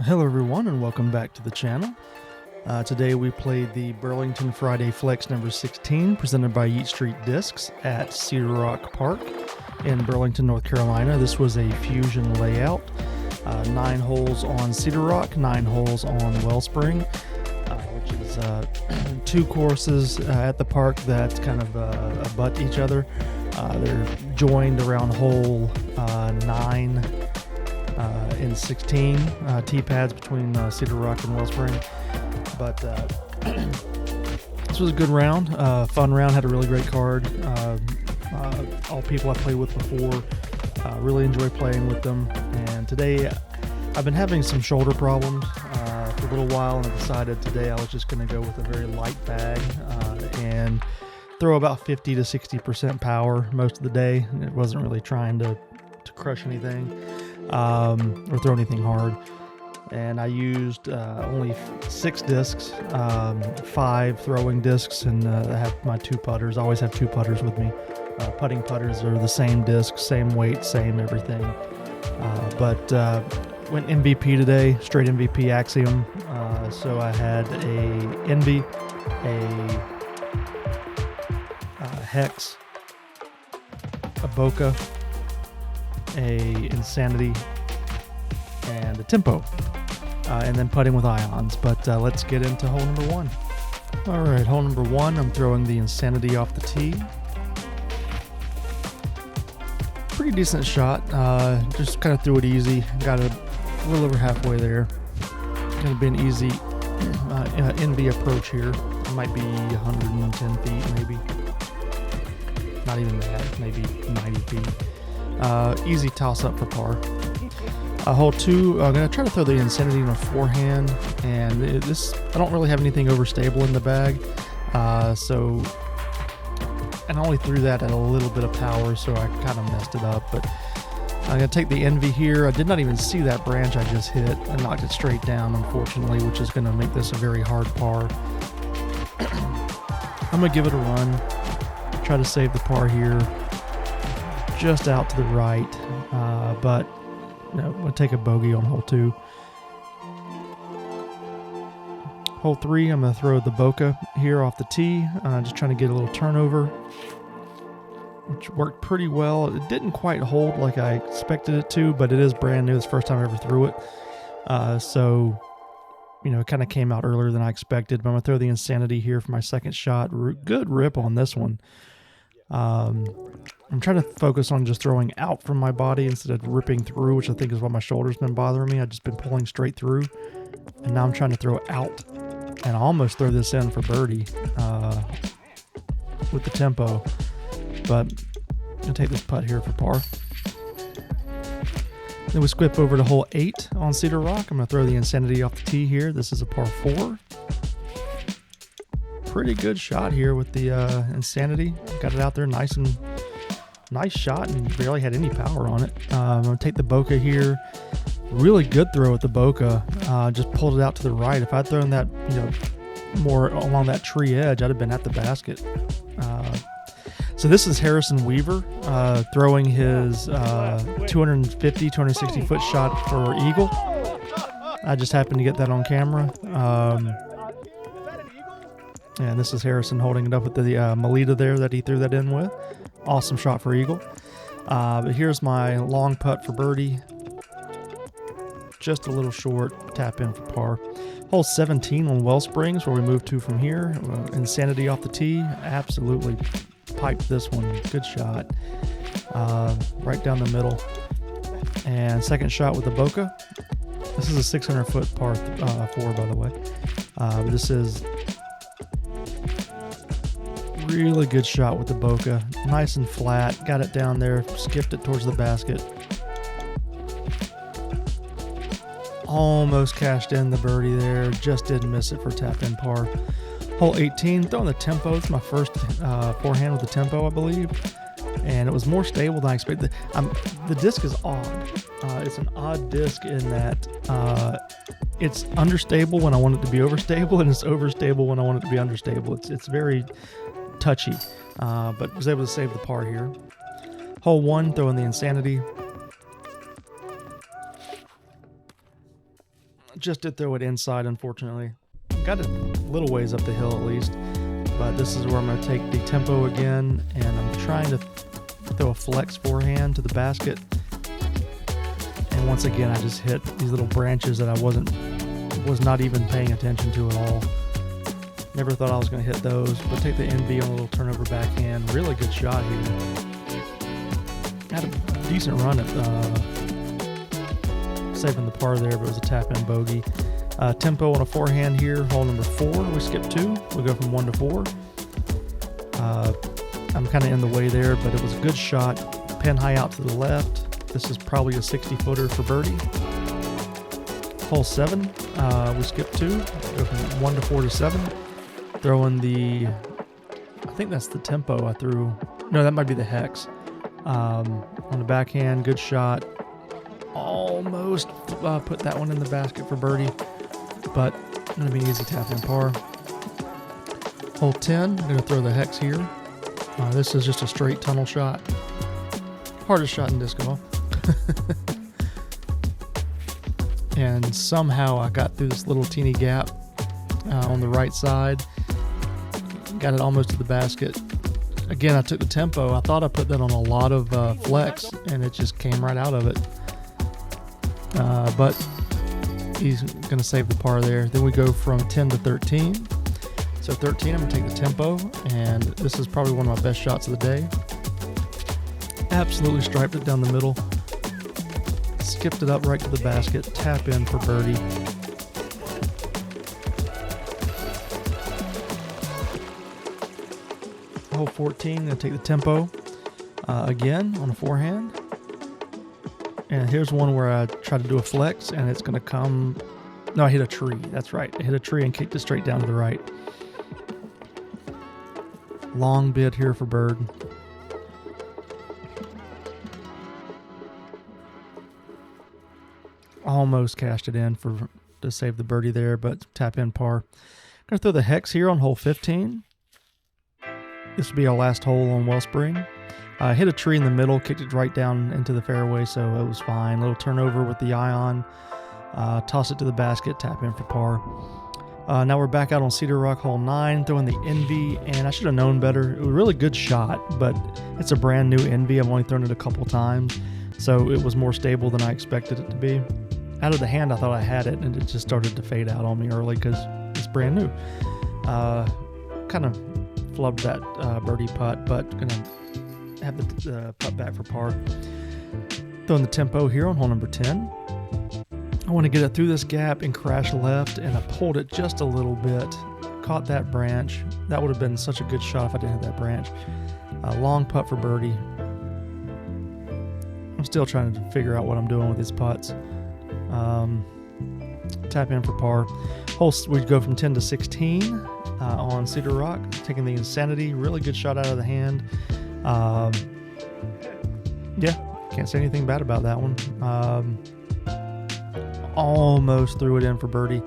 Hello everyone and welcome back to the channel. Today we played the Burlington Friday Flex number 16 presented by Yeet Street Discs at Cedarock Park in Burlington, North Carolina. This was a fusion layout, 9 holes on Cedarock, 9 holes on Wellspring, which is 2 courses at the park that kind of abut each other. They're joined around hole 9 in 16 tee pads between Cedarock and Wellspring. But this was a good round, fun round, had a really great card. All people I played with before, really enjoy playing with them. And today I've been having some shoulder problems for a little while, and I decided today I was just going to go with a very light bag and throw about 50 to 60% power most of the day. It wasn't really trying to crush anything or throw anything hard. And I used only 6 discs, 5 throwing discs, and I have my 2 putters. I always have 2 putters with me. Putting putters are the same disc, same weight, same everything. But went MVP today, straight MVP Axiom. So I had a Envy, a Hex, a Boca, a Insanity, and a Tempo, and then putting with ions. But let's get into hole number 1. All right, hole number 1, I'm throwing the Insanity off the tee. Pretty decent shot, just kind of threw it easy, got a little over halfway there. Gonna be an easy NV approach here. It might be 110 feet maybe, not even that, maybe 90 feet. Easy toss up for par. Hole 2, I'm going to try to throw the Insanity in a forehand, and I don't really have anything overstable in the bag, and I only threw that at a little bit of power, so I kind of messed it up. But I'm going to take the Envy here. I did not even see that branch I just hit and knocked it straight down, unfortunately, which is going to make this a very hard par. I'm going to give it a run, try to save the par here, just out to the right, but no, we'll take a bogey on hole 2. Hole 3, I'm going to throw the Boca here off the tee, just trying to get a little turnover, which worked pretty well. It didn't quite hold like I expected it to, but it is brand new. It's the first time I ever threw it. So, it kind of came out earlier than I expected, but I'm going to throw the Insanity here for my second shot. Good rip on this one. I'm trying to focus on just throwing out from my body instead of ripping through, which I think is why my shoulder's been bothering me. I've just been pulling straight through, and now I'm trying to throw out, and I almost throw this in for birdie with the Tempo, but I'm going to take this putt here for par. Then we skip over to hole 8 on Cedarock. I'm going to throw the Insanity off the tee here. This is a par 4. Pretty good shot here with the Insanity. Got it out there nice shot, and barely had any power on it. I'm going to take the Boca here. Really good throw with the Boca. Just pulled it out to the right. If I'd thrown that more along that tree edge, I'd have been at the basket. So this is Harrison Weaver throwing his 250, 260 foot shot for eagle. I just happened to get that on camera. And this is Harrison holding it up with the Melita there that he threw that in with. Awesome shot for eagle. But here's my long putt for birdie. Just a little short, tap in for par. Hole 17 on Wellsprings, where we move to from here. Insanity off the tee. Absolutely piped this one. Good shot. Right down the middle. And second shot with the Boca. This is a 600 foot par 4, by the way. But this is really good shot with the Boca. Nice and flat. Got it down there. Skipped it towards the basket. Almost cashed in the birdie there. Just didn't miss it for tap in par. Hole 18. Throwing the Tempo. It's my first forehand with the Tempo, I believe. And it was more stable than I expected. The disc is odd. It's an odd disc in that it's understable when I want it to be overstable, and it's overstable when I want it to be understable. It's very touchy, but was able to save the par here. Hole 1, throwing the Insanity. Just to throw it inside, unfortunately. Got it a little ways up the hill at least. But this is where I'm going to take the tempo again, and I'm trying to throw a flex forehand to the basket. And once again, I just hit these little branches that I was not even paying attention to at all. Never thought I was going to hit those, but take the NV on a little turnover backhand. Really good shot here. Had a decent run at saving the par there, but it was a tap-in bogey. Tempo on a forehand here, hole number 4. We skip 2. We go from 1 to 4. I'm kind of in the way there, but it was a good shot. Pin high out to the left. This is probably a 60-footer for birdie. Hole 7, we skip 2. Go from 1 to 4 to 7. Throwing the, I think that's the tempo I threw. No, that might be the hex. On the backhand, good shot. Almost put that one in the basket for birdie, but going to be an easy tap in par. Hole 10, I'm going to throw the hex here. This is just a straight tunnel shot. Hardest shot in disc golf. And somehow I got through this little teeny gap on the right side. Got it almost to the basket. Again, I took the tempo. I thought I put that on a lot of flex, and it just came right out of it. But he's going to save the par there. Then we go from 10 to 13. So 13, I'm going to take the tempo, and this is probably one of my best shots of the day. Absolutely striped it down the middle. Skipped it up right to the basket. Tap in for birdie. Hole 14, I'm going to take the tempo again on a forehand. And here's one where I try to do a flex, and it's going to come... No, I hit a tree. That's right. I hit a tree and kicked it straight down to the right. Long bid here for bird. Almost cashed it in to save the birdie there, but tap in par. Going to throw the hex here on hole 15. This will be our last hole on Wellspring. Hit a tree in the middle, kicked it right down into the fairway, so it was fine. Little turnover with the ion. Toss it to the basket, tap in for par. Now we're back out on Cedarock, hole 9, throwing the NV, and I should have known better. It was a really good shot, but it's a brand new NV. I've only thrown it a couple times, so it was more stable than I expected it to be. Out of the hand, I thought I had it, and it just started to fade out on me early because it's brand new. Kind of flubbed that birdie putt, but gonna have the putt back for par. Throwing the tempo here on hole number 10. I want to get it through this gap and crash left, and I pulled it just a little bit. Caught that branch. That would have been such a good shot if I didn't hit that branch. Long putt for birdie. I'm still trying to figure out what I'm doing with these putts. Tap in for par. We'd go from 10 to 16 on Cedarock, taking the Insanity. Really good shot out of the hand. Yeah, can't say anything bad about that one. Almost threw it in for birdie.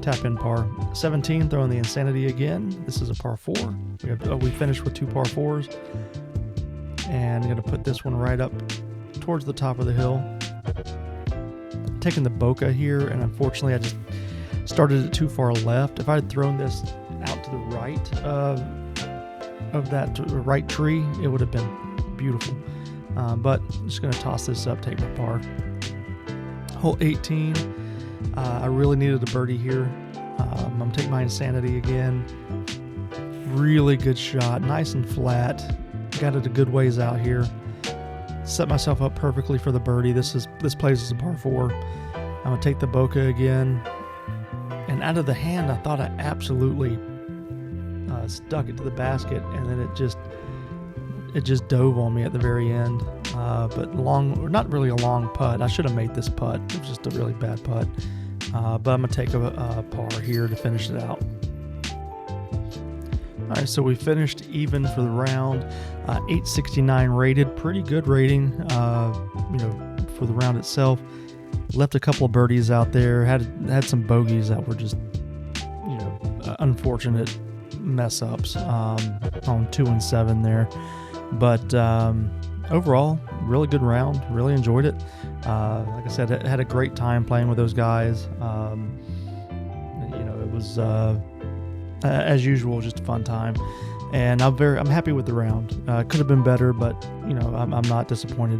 Tap in par. 17, throwing the Insanity again. This is a par 4. We finished with 2 par 4s. And I'm going to put this one right up towards the top of the hill. Taking the bokeh here, and unfortunately I just started it too far left. If I had thrown this out to the right of that right tree, it would have been beautiful. But I'm just going to toss this up, take my par. Hole 18, I really needed a birdie here. I'm going to take my Insanity again. Really good shot, nice and flat. Got it a good ways out here. Set myself up perfectly for the birdie. This plays as a par 4. I'm going to take the bokeh again. And out of the hand, I thought I absolutely stuck it to the basket, and then it just dove on me at the very end. But not really a long putt. I should have made this putt. It was just a really bad putt. But I'm going to take a par here to finish it out. All right, so we finished even for the round. 869 rated, pretty good rating. For the round itself. Left a couple of birdies out there. Had some bogeys that were just, unfortunate mess ups on 2 and 7 there. But overall, really good round. Really enjoyed it. Like I said, I had a great time playing with those guys. It was as usual, just a fun time, and I'm happy with the round. Could have been better, but I'm not disappointed.